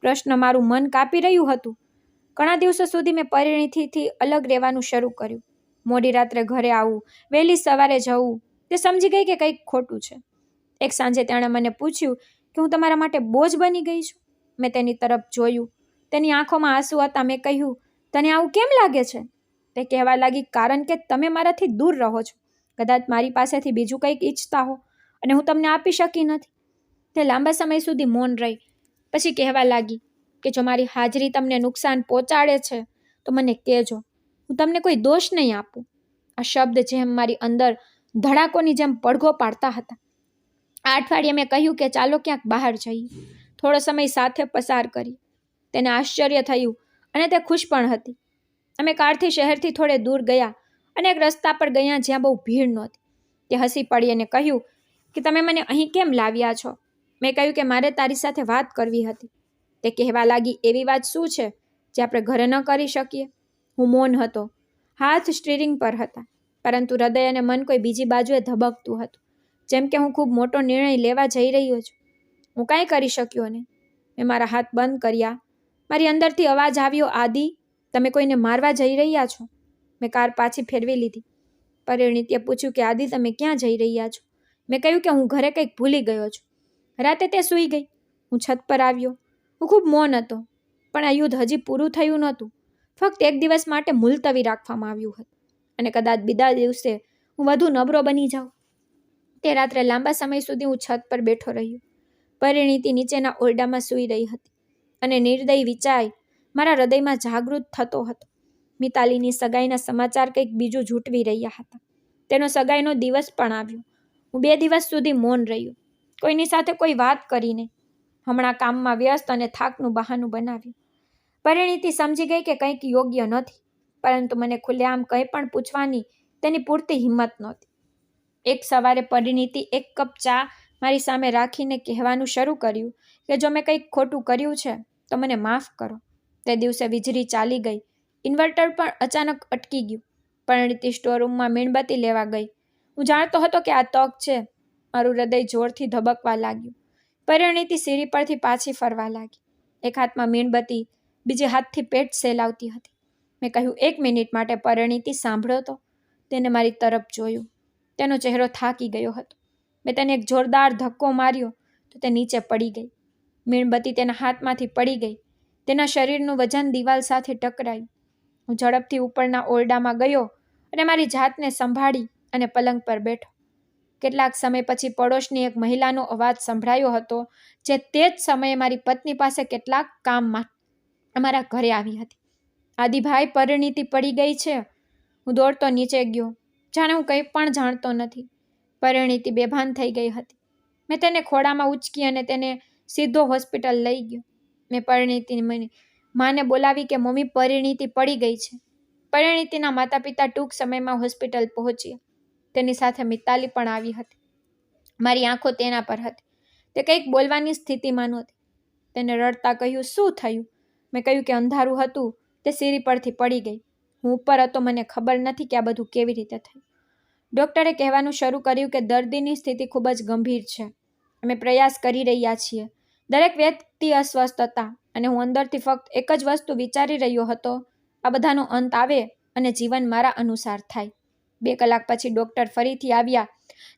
પ્રશ્ન મારું મન કાપી રહ્યું હતું. ઘણા દિવસો સુધી મેં પરિણીતિથી અલગ રહેવાનું શરૂ કર્યું. મોડી રાત્રે ઘરે આવવું, વહેલી સવારે જવું. તે સમજી ગઈ કે કંઈક ખોટું છે. એક સાંજે તેણે મને પૂછ્યું કે હું તમારા માટે બોજ બની ગઈ છું. મેં તેની તરફ જોયું. તેની આંખોમાં આંસુ હતા. મેં કહ્યું, તને આવું કેમ લાગે છે? તે કહેવા લાગી, કારણ કે તમે મારાથી દૂર રહો છો. કદાચ મારી પાસેથી બીજું કંઈક ઈચ્છતા હો અને હું તમને આપી શકી નથી. તે લાંબા સમય સુધી મૌન રહી. પછી કહેવા લાગી કે જો મારી હાજરી તમને નુકસાન પહોંચાડે છે તો મને કહેજો. હું તમને કોઈ દોષ નહીં આપું. આ શબ્દ જેમ મારી અંદર ધડાકોની જેમ પડઘો પાડતા હતા. આ અઠવાડિયે મેં કહ્યું કે ચાલો ક્યાંક બહાર જઈએ. થોડો સમય સાથે પસાર કરી. તેને આશ્ચર્ય થયું અને તે ખુશ પણ હતી. અમે કારથી શહેરથી થોડે દૂર ગયા અને એક રસ્તા પર ગયા જ્યાં બહુ ભીડ નહોતી. તે હસી પડી અને કહ્યું કે તમે મને અહીં કેમ લાવ્યા છો? મેં કહ્યું કે મારે તારી સાથે વાત કરવી હતી. તે કહેવા લાગી, એવી વાત શું છે જે આપણે ઘરે ન કરી શકીએ? હું મૌન હતો. હાથ સ્ટીરિંગ પર હતા, પરંતુ હૃદય અને મન કોઈ બીજી બાજુએ ધબકતું હતું. જેમ કે હું ખૂબ મોટો નિર્ણય લેવા જઈ રહ્યો છું. હું કાંઈ કરી શક્યો નહીં. મેં મારા હાથ બંધ કર્યા. મારી અંદરથી અવાજ આવ્યો, આદિ, તમે કોઈને મારવા જઈ રહ્યા છો? મેં કાર પાછી ફેરવી લીધી. પરિણીતિએ પૂછ્યું કે આદિ, તમે ક્યાં જઈ રહ્યા છો? મેં કહ્યું કે હું ઘરે કંઈક ભૂલી ગયો છું. રાતે તે સૂઈ ગઈ. હું છત પર આવ્યો. હું ખૂબ મૌન હતો, પણ આ યુદ્ધ હજી પૂરું થયું નહોતું. ફક્ત એક દિવસ માટે મુલતવી રાખવામાં આવ્યું હતું અને કદાચ બીજા દિવસે હું વધુ નબળો બની જાઉં. તે રાત્રે લાંબા સમય સુધી હું છત પર બેઠો રહ્યો. પરિણીતિ નીચેના ઓરડામાં સૂઈ રહી હતી અને નિર્દય વિચાર મારા હૃદયમાં જાગૃત થતો હતો. મિતાલીની સગાઈના સમાચાર કંઈક બીજું ઝૂંટવી રહ્યા હતા. તેનો સગાઈનો દિવસ પણ આવ્યો. હું 2 દિવસ સુધી મૌન રહ્યો. કોઈની સાથે કોઈ વાત કરી નહીં. હમણાં કામમાં વ્યસ્ત અને થાકનું બહાનું બનાવ્યું. પરિણીતિ સમજી ગઈ કે કંઈક યોગ્ય નથી, પરંતુ મને ખુલ્લેઆમ કંઈ પણ પૂછવાની તેની પૂરતી હિંમત નહોતી. એક સવારે પરિણીતિ એક કપ ચા મારી સામે રાખીને કહેવાનું શરૂ કર્યું કે જો મેં કંઈક ખોટું કર્યું છે તો મને માફ કરો. તે દિવસે વીજળી ચાલી ગઈ. ઇન્વર્ટર પણ અચાનક અટકી ગયું. પરિણીતિ સ્ટોરરૂમમાં મીણબત્તી લેવા ગઈ. હું જાણતો હતો કે આ તક છે. મારું હૃદય જોરથી ધબકવા લાગ્યું. પરિણીતિ સીડી પરથી પાછી ફરવા લાગી. એક હાથમાં મીણબત્તી, બીજી હાથથી પેટ સેલાવતી હતી. મેં કહ્યું, 1 મિનિટ માટે પરિણીતિ સાંભળો તો. તેને મારી તરફ જોયું. તેનો ચહેરો થાકી ગયો હતો. મેં તેને એક જોરદાર ધક્કો માર્યો તો તે નીચે પડી ગઈ. મીણબત્તી તેના હાથમાંથી પડી ગઈ. તેના શરીરનું વજન દિવાલ સાથે ટકરાયું. હું ઝડપથી ઉપરના ઓરડામાં ગયો અને મારી જાતને સંભાળી અને પલંગ પર બેઠો. કેટલાક સમય પછી પડોશની એક મહિલાનો અવાજ સંભળાયો હતો, જે તે જ સમયે મારી પત્ની પાસે કેટલાક કામમાં અમારા ઘરે આવી હતી. આદિભાઈ, પરિણીતિ પડી ગઈ છે. હું દોડતો નીચે ગયો, જાણે હું કંઈ પણ જાણતો નથી. પરિણીતિ બેભાન થઈ ગઈ હતી. મેં તેને ખોળામાં ઉચકી અને તેને સીધો હોસ્પિટલ લઈ ગયો. મેં પરિણીતિની માને બોલાવી કે મમ્મી, પરિણીતિ પડી ગઈ છે. પરિણીતિના માતા પિતા ટૂંક સમયમાં હોસ્પિટલ પહોંચ્યા. તેની સાથે મિતાલી પણ આવી હતી. મારી આંખો તેના પર હતી. તે કંઈક બોલવાની સ્થિતિમાં નહોતી. તેને રડતા કહ્યું, શું થયું? મેં કહ્યું કે અંધારું હતું, તે સીડી પરથી પડી ગઈ. હું ઉપર હતો, મને ખબર નથી કે આ બધું કેવી રીતે થયું. ડોક્ટરે કહેવાનું શરૂ કર્યું કે દર્દીની સ્થિતિ ખૂબ જ ગંભીર છે. અમે પ્રયાસ કરી રહ્યા છીએ. દરેક વ્યક્તિ અસ્વસ્થ હતા અને હું અંદરથી ફક્ત એક જ વસ્તુ વિચારી રહ્યો હતો, આ બધાનો અંત આવે અને જીવન મારા અનુસાર થાય. 2 કલાક પછી ડોક્ટર ફરીથી આવ્યા.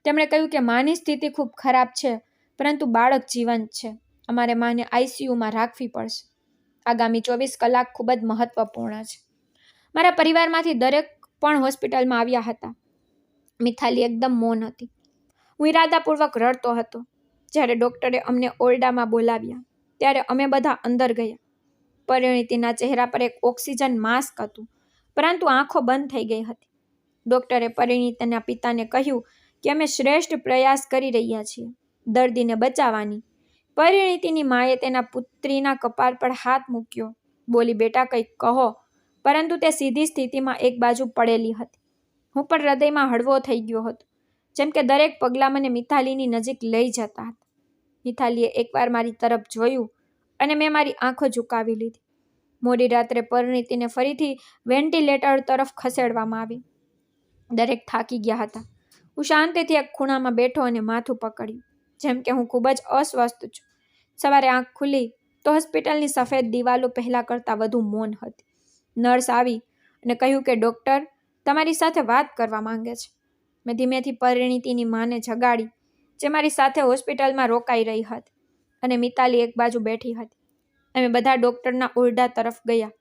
તેમણે કહ્યું કે માની સ્થિતિ ખૂબ ખરાબ છે, પરંતુ બાળક જીવંત છે. અમારે માને આઈસીયુમાં રાખવી પડશે. આગામી 24 કલાક ખૂબ જ મહત્વપૂર્ણ છે. મારા પરિવારમાંથી દરેક પણ હોસ્પિટલમાં આવ્યા હતા. મિતાલી એકદમ મૌન હતી. હું ઇરાદાપૂર્વક રડતો હતો. જ્યારે ડોક્ટરે અમને ઓરડામાં બોલાવ્યા, ત્યારે અમે બધા અંદર ગયા. પરિણીતિના ચહેરા પર એક ઓક્સિજન માસ્ક હતું, પરંતુ આંખો બંધ થઈ ગઈ હતી. ડોક્ટરે પરિણીતિના પિતાને કહ્યું કે અમે શ્રેષ્ઠ પ્રયાસ કરી રહ્યા છીએ દર્દીને બચાવવાની. પરિણીતિની માએ તેના પુત્રીના કપાળ પર હાથ મૂક્યો. બોલી, બેટા, કંઈક કહો. પરંતુ તે સીધી સ્થિતિમાં એક બાજુ પડેલી હતી. હું પણ હૃદયમાં હળવો થઈ ગયો હતો, જેમ કે દરેક પગલાં મને મિતાલીની નજીક લઈ જતા હતા. મિતાલીએ એકવાર મારી તરફ જોયું અને મેં મારી આંખો ઝુકાવી લીધી. મોડી રાત્રે પરિણીતિને ફરીથી વેન્ટિલેટર તરફ ખસેડવામાં આવી. દરેક થાકી ગયા હતા. હું શાંતિથી એક ખૂણામાં બેઠો અને માથું પકડ્યું, જેમ કે હું ખૂબ જ અસ્વસ્થ છું. સવારે આંખ ખુલી તો હોસ્પિટલની સફેદ દિવાલો પહેલા કરતાં વધુ મૌન હતી. નર્સ આવી અને કહ્યું કે ડોક્ટર તમારી સાથે વાત કરવા માંગે છે. મેં ધીમેથી પરિણીતિની માને જગાડી, જે મારી સાથે હોસ્પિટલમાં રોકાઈ રહી હતી, અને મિતાલી એક બાજુ બેઠી હતી. અમે બધા ડોક્ટરના ઓરડા તરફ ગયા.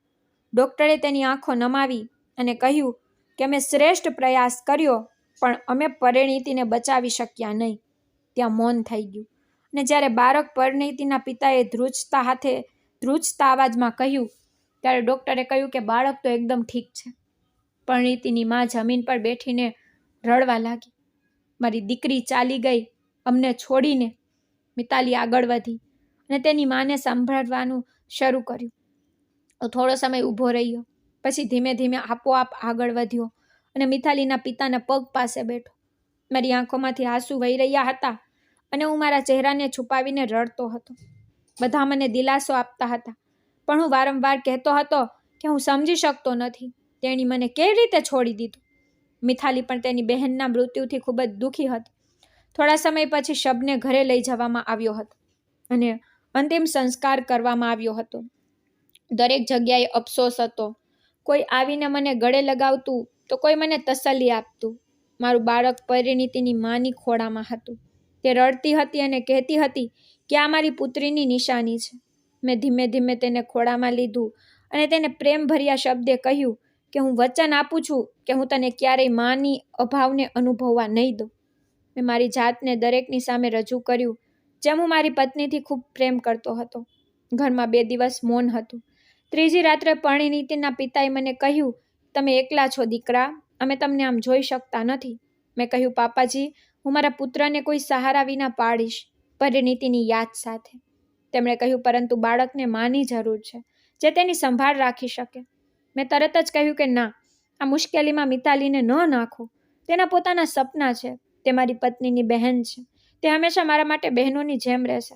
ડોક્ટરે તેની આંખો નમાવી અને કહ્યું કે અમે શ્રેષ્ઠ પ્રયાસ કર્યો, પણ અમે પરિણીતિને બચાવી શક્યા નહીં. ત્યાં મૌન થઈ ગયું. અને જ્યારે બાળક, પરિણીતિના પિતાએ ધ્રુજતા અવાજમાં કહ્યું, ત્યારે ડોક્ટરે કહ્યું કે બાળક તો એકદમ ઠીક છે. પરિણીતિની માં જમીન પર બેઠીને રડવા લાગી. મારી દીકરી ચાલી ગઈ અમને છોડીને. મિતાલી આગળ વધી અને તેની માને સાંભળવાનું શરૂ કર્યું. થોડો સમય ઊભો રહ્યો, પછી ધીમે ધીમે આપોઆપ આગળ વધ્યો અને મિતાલીના પિતાના પગ પાસે બેઠો. મારી આંખોમાંથી આંસુ વહી રહ્યા હતા અને હું મારા ચહેરાને છુપાવીને રડતો હતો. બધા મને દિલાસો આપતા હતા, પણ હું વારંવાર કહેતો હતો કે હું સમજી શકતો નથી, તેણી મને કેવી રીતે છોડી દીધું. મિતાલી પણ તેની બહેનના મૃત્યુથી ખૂબ જ દુઃખી હતી. થોડા સમય પછી શબને ઘરે લઈ જવામાં આવ્યો હતો અને અંતિમ સંસ્કાર કરવામાં આવ્યો હતો. દરેક જગ્યાએ અફસોસ હતો. કોઈ આવીને મને ગળે લગાવતું તો કોઈ મને તસલ્લી આપતું. મારું બાળક પરિણીતિની માની ખોળામાં હતું. તે રડતી હતી અને કહેતી હતી કે આ મારી પુત્રીની નિશાની છે. મેં ધીમે ધીમે તેને ખોળામાં લીધું અને તેને પ્રેમભર્યા શબ્દે કહ્યું કે હું વચન આપું છું કે હું તને ક્યારેય માની અભાવને અનુભવવા નહીં દઉં. મેં મારી જાતને દરેકની સામે રજૂ કર્યું, જેમ હું મારી પત્નીથી ખૂબ પ્રેમ કરતો હતો. ઘરમાં 2 દિવસ મૌન હતું. ત્રીજી રાત્રે પરિણીતિના પિતાએ મને કહ્યું, તમે એકલા છો દીકરા, અમે તમને આમ જોઈ શકતા નથી. મેં કહ્યું, પાપાજી, હું મારા પુત્રને કોઈ સહારા વિના પાડીશ, પરિણીતિની યાદ સાથે. તેમણે કહ્યું, પરંતુ બાળકને માની જરૂર છે, જે તેની સંભાળ રાખી શકે. મેં તરત જ કહ્યું કે ના, આ મુશ્કેલીમાં મિતાલીને ન નાખો. તેના પોતાના સપના છે. તે મારી પત્નીની બહેન છે. તે હંમેશા મારા માટે બહેનોની જેમ રહેશે.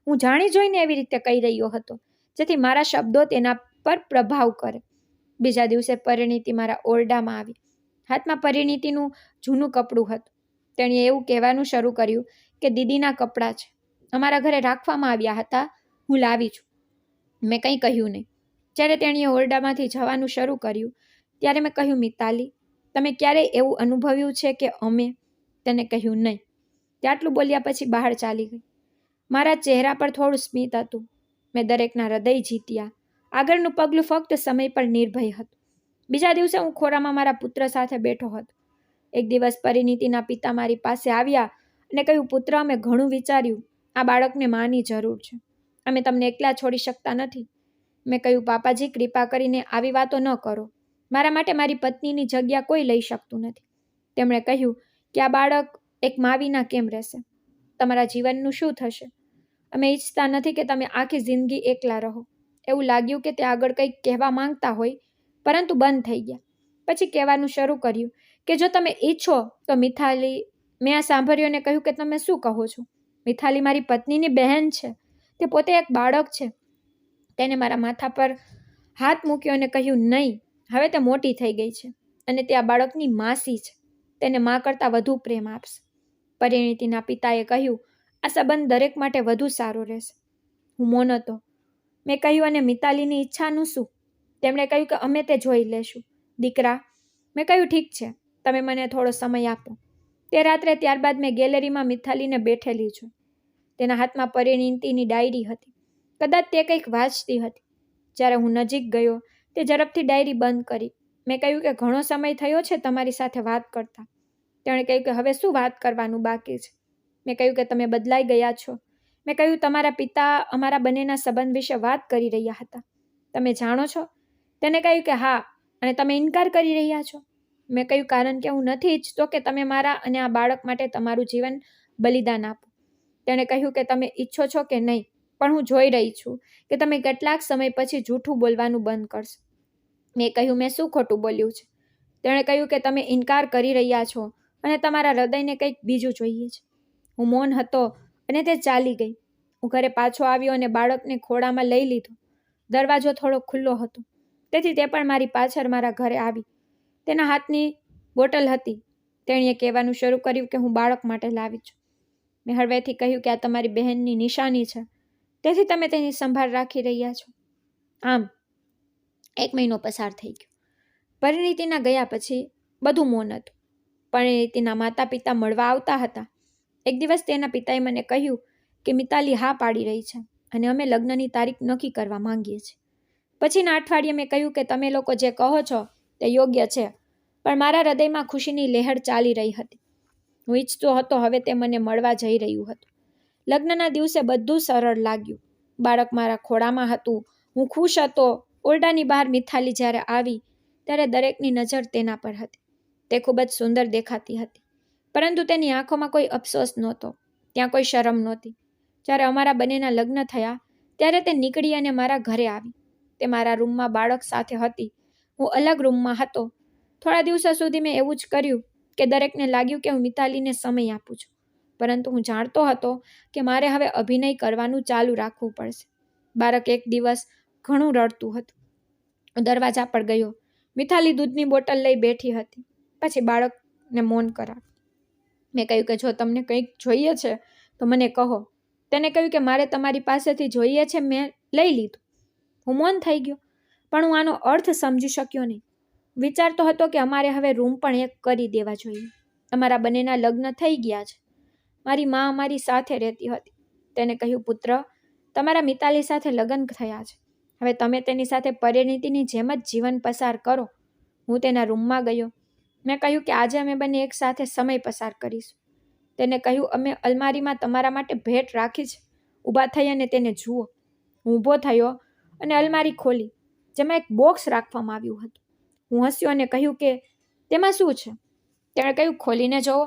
હું જાણી જોઈને એવી રીતે કહી રહ્યો હતો, જેથી મારા શબ્દો તેના પર પ્રભાવ કરે. બીજા દિવસે પરિણીતિ મારા ઓરડામાં આવી. હાથમાં પરિણીતિનું જૂનું કપડું હતું. તેણીએ એવું કહેવાનું શરૂ કર્યું કે દીદીના કપડાં છે, અમારા ઘરે રાખવામાં આવ્યા હતા, હું લાવી છું. મેં કંઈ કહ્યું નહીં. જ્યારે તેણીએ ઓરડામાંથી જવાનું શરૂ કર્યું, ત્યારે મેં કહ્યું, મિતાલી, તમે ક્યારેય એવું અનુભવ્યું છે કે અમે? તેને કહ્યું, નહીં. તે આટલું બોલ્યા પછી બહાર ચાલી ગઈ. મારા ચહેરા પર થોડું સ્મિત હતું. મેં દરેકના હૃદય જીત્યા. આગળનું પગલું ફક્ત સમય પર નિર્ભય હતું. બીજા દિવસે હું ખોરામાં મારા પુત્ર સાથે બેઠો હતો. એક દિવસ પરિણીતિના પિતા મારી પાસે આવ્યા અને કહ્યું, પુત્ર, અમે ઘણું વિચાર્યું. આ બાળકને માની જરૂર છે. અમે તમને એકલા છોડી શકતા નથી. મેં કહ્યું, પાપાજી, કૃપા કરીને આવી વાતો ન કરો. મારા માટે મારી પત્નીની જગ્યા કોઈ લઈ શકતું નથી. તેમણે કહ્યું કે આ બાળક એક મા વિના કેમ રહેશે? તમારા જીવનનું શું થશે? અમે ઈચ્છતા નથી કે તમે આખી જિંદગી એકલા રહો. એવું લાગ્યું કે તે આગળ કંઈક કહેવા માંગતા હોય, પરંતુ બંધ થઈ ગયા. પછી કહેવાનું શરૂ કર્યું કે જો તમે ઈચ્છો તો મિથાલી. મેં આ સાંભળ્યું અને કહ્યું કે તમે શું કહો છો? મિથાલી મારી પત્નીની બહેન છે. તે પોતે એક બાળક છે. તેને મારા માથા પર હાથ મૂક્યો અને કહ્યું, નહીં, હવે તે મોટી થઈ ગઈ છે અને તે આ બાળકની માસી છે. તેને મા કરતાં વધુ પ્રેમ આપશે. પરિણીતિના પિતાએ કહ્યું, આ સંબંધ દરેક માટે વધુ સારો રહેશે. હું મૌન હતો. મેં કહ્યું, અને મિતાલીની ઈચ્છાનું શું? તેમણે કહ્યું કે અમે તે જોઈ લેશું. દીકરા, મેં કહ્યું, ઠીક છે, તમે મને થોડો સમય આપો. તે રાત્રે ત્યારબાદ મેં ગેલેરીમાં મિથાલીને બેઠેલી જોઈ. તેના હાથમાં પરિણીતિની ડાયરી હતી. કદાચ તે કંઈક વાંચતી હતી. જ્યારે હું નજીક ગયો, તે ઝડપથી ડાયરી બંધ કરી. મેં કહ્યું કે ઘણો સમય થયો છે તમારી સાથે વાત કરતા. તેણે કહ્યું કે હવે શું વાત કરવાનું બાકી છે? મેં કહ્યું કે તમે બદલાઈ ગયા છો. મેં કહ્યું, તમારા પિતા અમારા બંનેના સંબંધ વિશે વાત કરી રહ્યા હતા. તમે જાણો છો? તેને કહ્યું કે હા, અને તમે ઇનકાર કરી રહ્યા છો. મેં કહ્યું, કારણ કે હું નથી ઈચ્છતો કે તમે મારા અને આ બાળક માટે તમારું જીવન બલિદાન આપો. તેણે કહ્યું કે તમે ઈચ્છો છો કે નહીં, પણ હું જોઈ રહી છું કે તમે કેટલાક સમય પછી જૂઠું બોલવાનું બંધ કરશો. મેં કહ્યું, મેં શું ખોટું બોલ્યું છે? તેણે કહ્યું કે તમે ઇનકાર કરી રહ્યા છો અને તમારા હૃદયને કંઈક બીજું જોઈએ છે. હું મૌન હતો અને તે ચાલી ગઈ. હું ઘરે પાછો આવ્યો અને બાળકને ખોળામાં લઈ લીધો. દરવાજો થોડો ખુલ્લો હતો, તેથી તે પણ મારી પાછળ મારા ઘરે આવી. તેના હાથની બોટલ હતી. તેણીએ કહેવાનું શરૂ કર્યું કે હું બાળક માટે લાવી છું. મેં હળવેથી કહ્યું કે આ તમારી બહેનની નિશાની છે, તેથી તમે તેની સંભાળ રાખી રહ્યા છો. આમ 1 મહિનો પસાર થઈ ગયો. પરિણીતિના ગયા પછી બધું મૌન હતું. પરિણીતિના માતા પિતા મળવા આવતા હતા. એક દિવસ તેના પિતાએ મને કહ્યું કે મિતાલી હા પાડી રહી છે અને અમે લગ્નની તારીખ નક્કી કરવા માંગીએ છીએ. પછીના અઠવાડિયે મેં કહ્યું કે તમે લોકો જે કહો છો તે યોગ્ય છે, પણ મારા હૃદયમાં ખુશીની લહેર ચાલી રહી હતી. હું ઈચ્છતો હતો હવે તે મને મળવા જઈ રહ્યું હતું. લગ્નના દિવસે બધું સરળ લાગ્યું. બાળક મારા ખોળામાં હતું. હું ખુશ હતો. ઓરડાની બહાર મિથાલી જ્યારે આવી ત્યારે દરેકની નજર તેના પર હતી. તે ખૂબ જ સુંદર દેખાતી હતી, પરંતુ તેની આંખોમાં કોઈ અફસોસ નહોતો. ત્યાં કોઈ શરમ નહોતી. જ્યારે અમારા બંનેના લગ્ન થયા ત્યારે તે નીકળી અને મારા ઘરે આવી. તે મારા રૂમમાં બાળક સાથે હતી. હું અલગ રૂમમાં હતો. થોડા દિવસો સુધી મેં એવું જ કર્યું કે દરેકને લાગ્યું કે હું મિતાલીને સમય આપું છું, પરંતુ હું જાણતો હતો કે મારે હવે અભિનય કરવાનું ચાલુ રાખવું પડશે. બાળક એક દિવસ ઘણું રડતું હતું. હું દરવાજા પર ગયો. મિથાલી દૂધની બોટલ લઈ બેઠી હતી. પછી બાળકને મૌન કરાવ્યું. મેં કહ્યું કે જો તમને કંઈક જોઈએ છે તો મને કહો. તેને કહ્યું કે મારે તમારી પાસેથી જોઈએ છે. મેં લઈ લીધું. હું મૌન થઈ ગયો, પણ હું આનો અર્થ સમજી શક્યો નહીં. વિચારતો હતો કે અમારે હવે રૂમ પણ એક કરી દેવા જોઈએ. અમારા બંનેના લગ્ન થઈ ગયા છે. મારી મા અમારી સાથે રહેતી હતી. તેને કહ્યું, પુત્ર, તમારા મિતાલી સાથે લગ્ન થયા છે. હવે તમે તેની સાથે પરિણીતિની જેમ જ જીવન પસાર કરો. હું તેના રૂમમાં ગયો. મેં કહ્યું કે આજે અમે બંને એક સાથે સમય પસાર કરીશું. તેને કહ્યું, અમે અલમારીમાં તમારા માટે ભેટ રાખી છે. ઊભા થઈ અને તેને જુઓ. હું ઊભો થયો અને અલમારી ખોલી, જેમાં એક બોક્સ રાખવામાં આવ્યું હતું. હું હસ્યો અને કહ્યું કે તેમાં શું છે? તેણે કહ્યું, ખોલીને જોવો.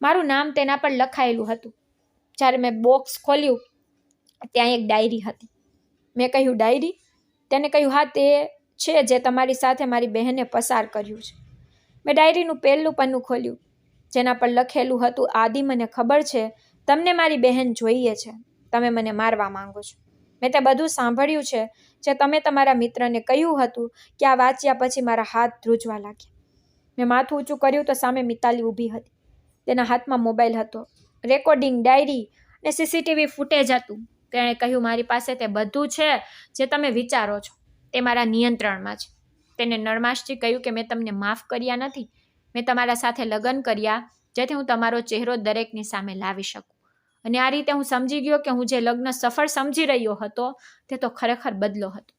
મારું નામ તેના પર લખાયેલું હતું. જ્યારે મેં બોક્સ ખોલ્યું ત્યાં એક ડાયરી હતી. મેં કહ્યું, ડાયરી? તેને કહ્યું, હા, તે છે જે તમારી સાથે મારી બહેને પસાર કર્યું છે. મેં ડાયરીનું પહેલું પન્નું ખોલ્યું, જેના પર લખેલું હતું, આદિ, મને ખબર છે તમને મારી બહેન જોઈએ છે. તમે મને મારવા માંગો છો. મેં તે બધું સાંભળ્યું છે જે તમે તમારા મિત્રને કહ્યું હતું કે આ વાંચ્યા પછી મારા હાથ ધ્રુજવા લાગ્યા. મેં માથું ઊંચું કર્યું તો સામે મિતાલી ઊભી હતી. તેના હાથમાં મોબાઈલ હતો, રેકોર્ડિંગ, ડાયરી અને સીસીટીવી ફૂટેજ હતું. તેણે કહ્યું, મારી પાસે તે બધું છે જે તમે વિચારો છો. તે મારા નિયંત્રણમાં છે. તેને નરમાશથી કહ્યું કે મેં તમને માફ કર્યા નથી. મેં તમારા સાથે લગ્ન કર્યા જેથી હું તમારો ચહેરો દરેકની સામે લાવી શકું. અને આ રીતે હું સમજી ગયો કે હું જે લગ્ન સફળ સમજી રહ્યો હતો તે તો ખરેખર બદલો હતો.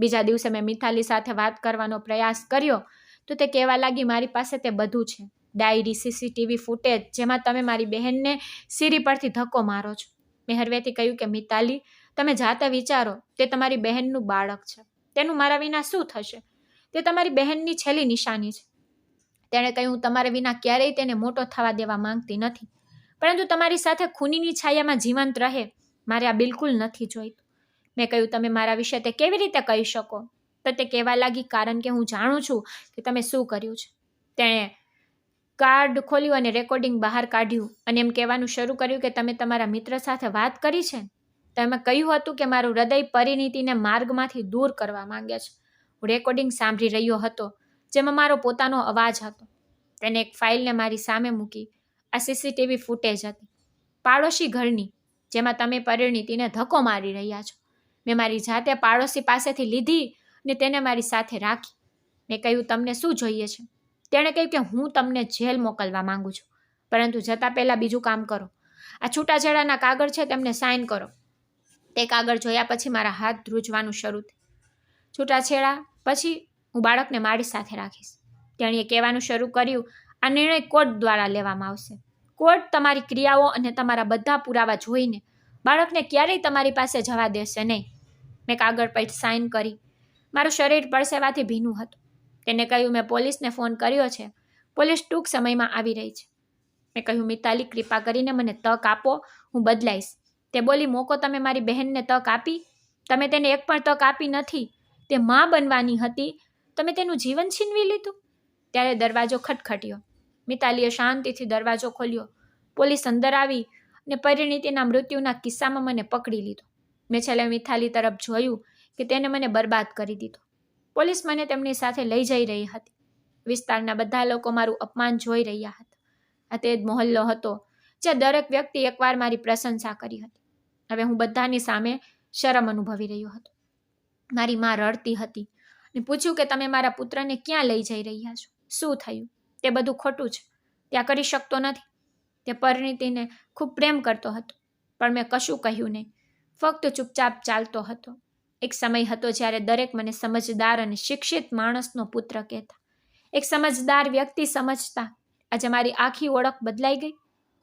બીજા દિવસે મેં મિતાલી સાથે વાત કરવાનો પ્રયાસ કર્યો તો તે કહેવા લાગી મારી પાસે તે બધું છે, ડાયરી, CCTV ફૂટેજ, જેમાં તમે મારી બહેનને સીરી પરથી ધક્કો મારો છો. મેં હળવેથી કહ્યું કે મિતાલી, તમે જાતે વિચારો, તે તમારી બહેનનું બાળક છે, તેનું મારા વિના શું થશે? તે તમારી બહેનની છેલ્લી નિશાની છે. તેણે કહ્યું, હું તમારા વિના ક્યારેય તેને મોટો થવા દેવા માંગતી નથી, પરંતુ તમારી સાથે ખૂનીની છાયામાં જીવંત રહે, મારે આ બિલકુલ નથી જોઈતું. મેં કહ્યું, તમે મારા વિશે તે કેવી રીતે કહી શકો? તો તે કહેવા લાગી, કારણ કે હું જાણું છું કે તમે શું કર્યું છે. તેણે કાર્ડ ખોલ્યું અને રેકોર્ડિંગ બહાર કાઢ્યું અને એમ કહેવાનું શરૂ કર્યું કે તમે તમારા મિત્ર સાથે વાત કરી છે. તમે કહ્યું હતું કે મારું હૃદય પરિણીતિને માર્ગમાંથી દૂર કરવા માંગે છે. હું રેકોર્ડિંગ સાંભળી રહ્યો હતો, જેમાં મારો પોતાનો અવાજ હતો. તેને એક ફાઇલને મારી સામે મૂકી. આ CCTV ફૂટેજ હતી, પાડોશી ઘરની, જેમાં તમે પરિણીતિને ધક્કો મારી રહ્યા છો. મેં મારી જાતે પાડોશી પાસેથી લીધી અને તેને મારી સાથે રાખી. મેં કહ્યું, તમને શું જોઈએ છે? તેણે કહ્યું કે હું તમને જેલ મોકલવા માંગુ છું, પરંતુ જતાં પહેલાં બીજું કામ કરો. આ છૂટાછેડાના કાગળ છે, તેમને સાઇન કરો. તે કાગળ જોયા પછી મારા હાથ ધ્રુજવાનું શરૂ થયું. છૂટાછેડા પછી હું બાળકને મારી સાથે રાખીશ. તેણીએ કહેવાનું શરૂ કર્યું, આ નિર્ણય કોર્ટ દ્વારા લેવામાં આવશે. કોર્ટ તમારી ક્રિયાઓ અને તમારા બધા પુરાવા જોઈને બાળકને ક્યારેય તમારી પાસે જવા દેશે નહીં. મેં કાગળ પર સાઇન કરી. મારું શરીર પરસેવાથી ભીનું હતું. તેને કહ્યું, મેં પોલીસને ફોન કર્યો છે, પોલીસ ટૂંક સમયમાં આવી રહી છે. મેં કહ્યું, મિતાલી, કૃપા કરીને મને તક આપો, હું બદલાઈશ. તે બોલી, મોકો, તમે મારી બહેનને તક આપી? તમે તેને એક પણ તક આપી નથી. તે માં બનવાની હતી, તમે તેનું જીવન છીનવી લીધું. ત્યારે દરવાજો ખટખટ્યો. મિતાલીએ શાંતિથી દરવાજો ખોલ્યો. પોલીસ અંદર આવી અને પરિણીતિના મૃત્યુના કિસ્સામાં મને પકડી લીધો. મેં છેલ્લે મિતાલી તરફ જોયું કે તેને મને બરબાદ કરી દીધો. પોલીસ મને તેમની સાથે લઈ જઈ રહી હતી. વિસ્તારના બધા લોકો મારું અપમાન જોઈ રહ્યા હતા. આ તે જ મોહલ્લો હતો જ્યાં દરેક વ્યક્તિ એકવાર મારી પ્રશંસા કરી હતી. હવે હું બધાની સામે શરમ અનુભવી રહ્યો હતો. મારી માં રડતી હતી અને પૂછ્યું કે તમે મારા પુત્રને ક્યાં લઈ જઈ રહ્યા છો? શું થયું? તે બધું ખોટું છે, ત્યાં કરી શકતો નથી. તે પરિણીતિને ખૂબ પ્રેમ કરતો હતો, પણ મેં કશું કહ્યું નહીં, ફક્ત ચૂપચાપ ચાલતો હતો. એક સમય હતો જ્યારે દરેક મને સમજદાર અને શિક્ષિત માણસનો પુત્ર કહેતા. એક સમજદાર વ્યક્તિ સમજતા. આજે મારી આખી ઓળખ બદલાઈ ગઈ.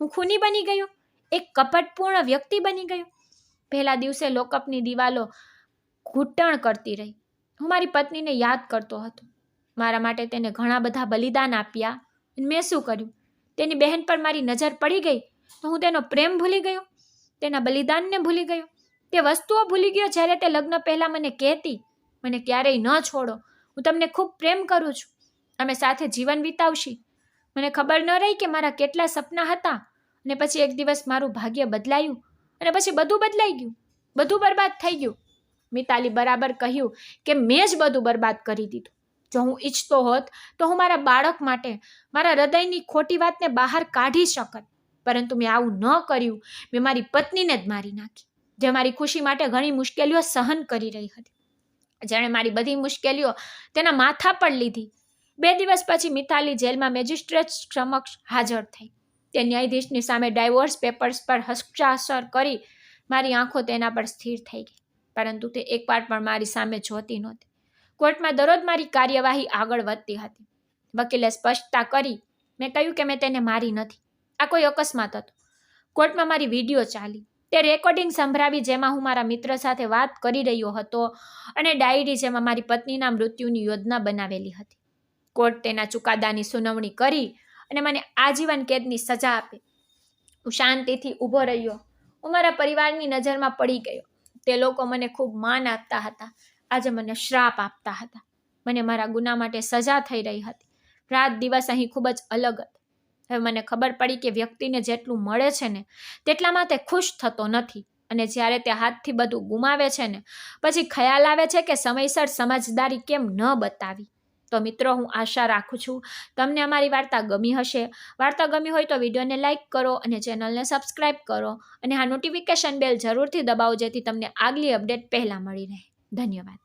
હું ખૂની બની ગયો, એક કપટપૂર્ણ વ્યક્તિ બની ગયો. પહેલા દિવસે લોકઅપની દિવાલો ઘૂંટણ કરતી રહી. હું મારી પત્નીને યાદ કરતો હતો. મારા માટે તેને ઘણા બધા બલિદાન આપ્યા. મેં શું કર્યું? તેની બહેન પર મારી નજર પડી ગઈ તો હું તેનો પ્રેમ ભૂલી ગયો, તેના બલિદાનને ભૂલી ગયો, તે વસ્તુઓ ભૂલી ગયો જ્યારે તે લગ્ન પહેલાં મને કહેતી, મને ક્યારેય ન છોડો, હું તમને ખૂબ પ્રેમ કરું છું, અમે સાથે જીવન વિતાવશી. મને ખબર ન રહી કે મારા કેટલા સપના હતા અને પછી એક દિવસ મારું ભાગ્ય બદલાયું અને પછી બધું બદલાઈ ગયું, બધું બરબાદ થઈ ગયું. મિતાલી બરાબર કહ્યું કે મેં જ બધું બરબાદ કરી દીધું. જો હું ઈચ્છતો હોત તો હું મારા બાળક માટે મારા હૃદયની ખોટી વાતને બહાર કાઢી શકત, પરંતુ મેં આવું ન કર્યું. મેં મારી પત્નીને જ મારી નાખી, જે મારી ખુશી માટે ઘણી મુશ્કેલીઓ સહન કરી રહી હતી, જેણે મારી બધી મુશ્કેલીઓ તેના માથા પર લીધી. 2 દિવસ પછી મિતાલી જેલમાં મેજિસ્ટ્રેટ સમક્ષ હાજર થઈ. તે ન્યાયાધીશની સામે ડાયવોર્સ પેપર્સ પર હસ્તાક્ષર કરી. મારી આંખો તેના પર સ્થિર થઈ ગઈ, પરંતુ તે એકવાર પણ મારી સામે જોતી નહોતી. કોર્ટમાં દરરોજ મારી કાર્યવાહી આગળ વધતી હતી. વકીલે સ્પષ્ટતા કરી. મેં કહ્યું કે મેં તેને મારી નથી, આ કોઈ અકસ્માત હતો. કોર્ટમાં મારી વિડીયો ચાલી. તે રેકોર્ડિંગ સંભળાવી જેમાં હું મારા મિત્ર સાથે વાત કરી રહ્યો હતો અને ડાયરી જેમાં મારી પત્નીના મૃત્યુની યોજના બનાવેલી હતી. કોર્ટ તેના ચુકાદાની સુનાવણી કરી અને મને આજીવન કેદની સજા આપી. હું શાંતિથી ઊભો રહ્યો. હું મારા પરિવારની નજરમાં પડી ગયો. તે લોકો મને ખૂબ માન આપતા હતા, આજે મને શ્રાપ આપતા હતા. મને મારા ગુના માટે સજા થઈ રહી હતી. રાત દિવસ અહીં ખૂબ જ અલગ હતી. હવે મને ખબર પડી કે વ્યક્તિને જેટલું મળે છે ને તેટલામાં તે ખુશ થતો નથી, અને જ્યારે તે હાથથી બધું ગુમાવે છે ને પછી ખ્યાલ આવે છે કે સમયસર સમજદારી કેમ ન બતાવી. તો મિત્રો, હું આશા રાખું છું તમને અમારી વાર્તા ગમી હશે. વાર્તા ગમી હોય તો વિડીયોને લાઇક કરો અને ચેનલને સબસ્ક્રાઈબ કરો અને આ નોટિફિકેશન બેલ જરૂરથી દબાવો, જેથી તમને આગલી અપડેટ પહેલાં મળી રહે. ધન્યવાદ.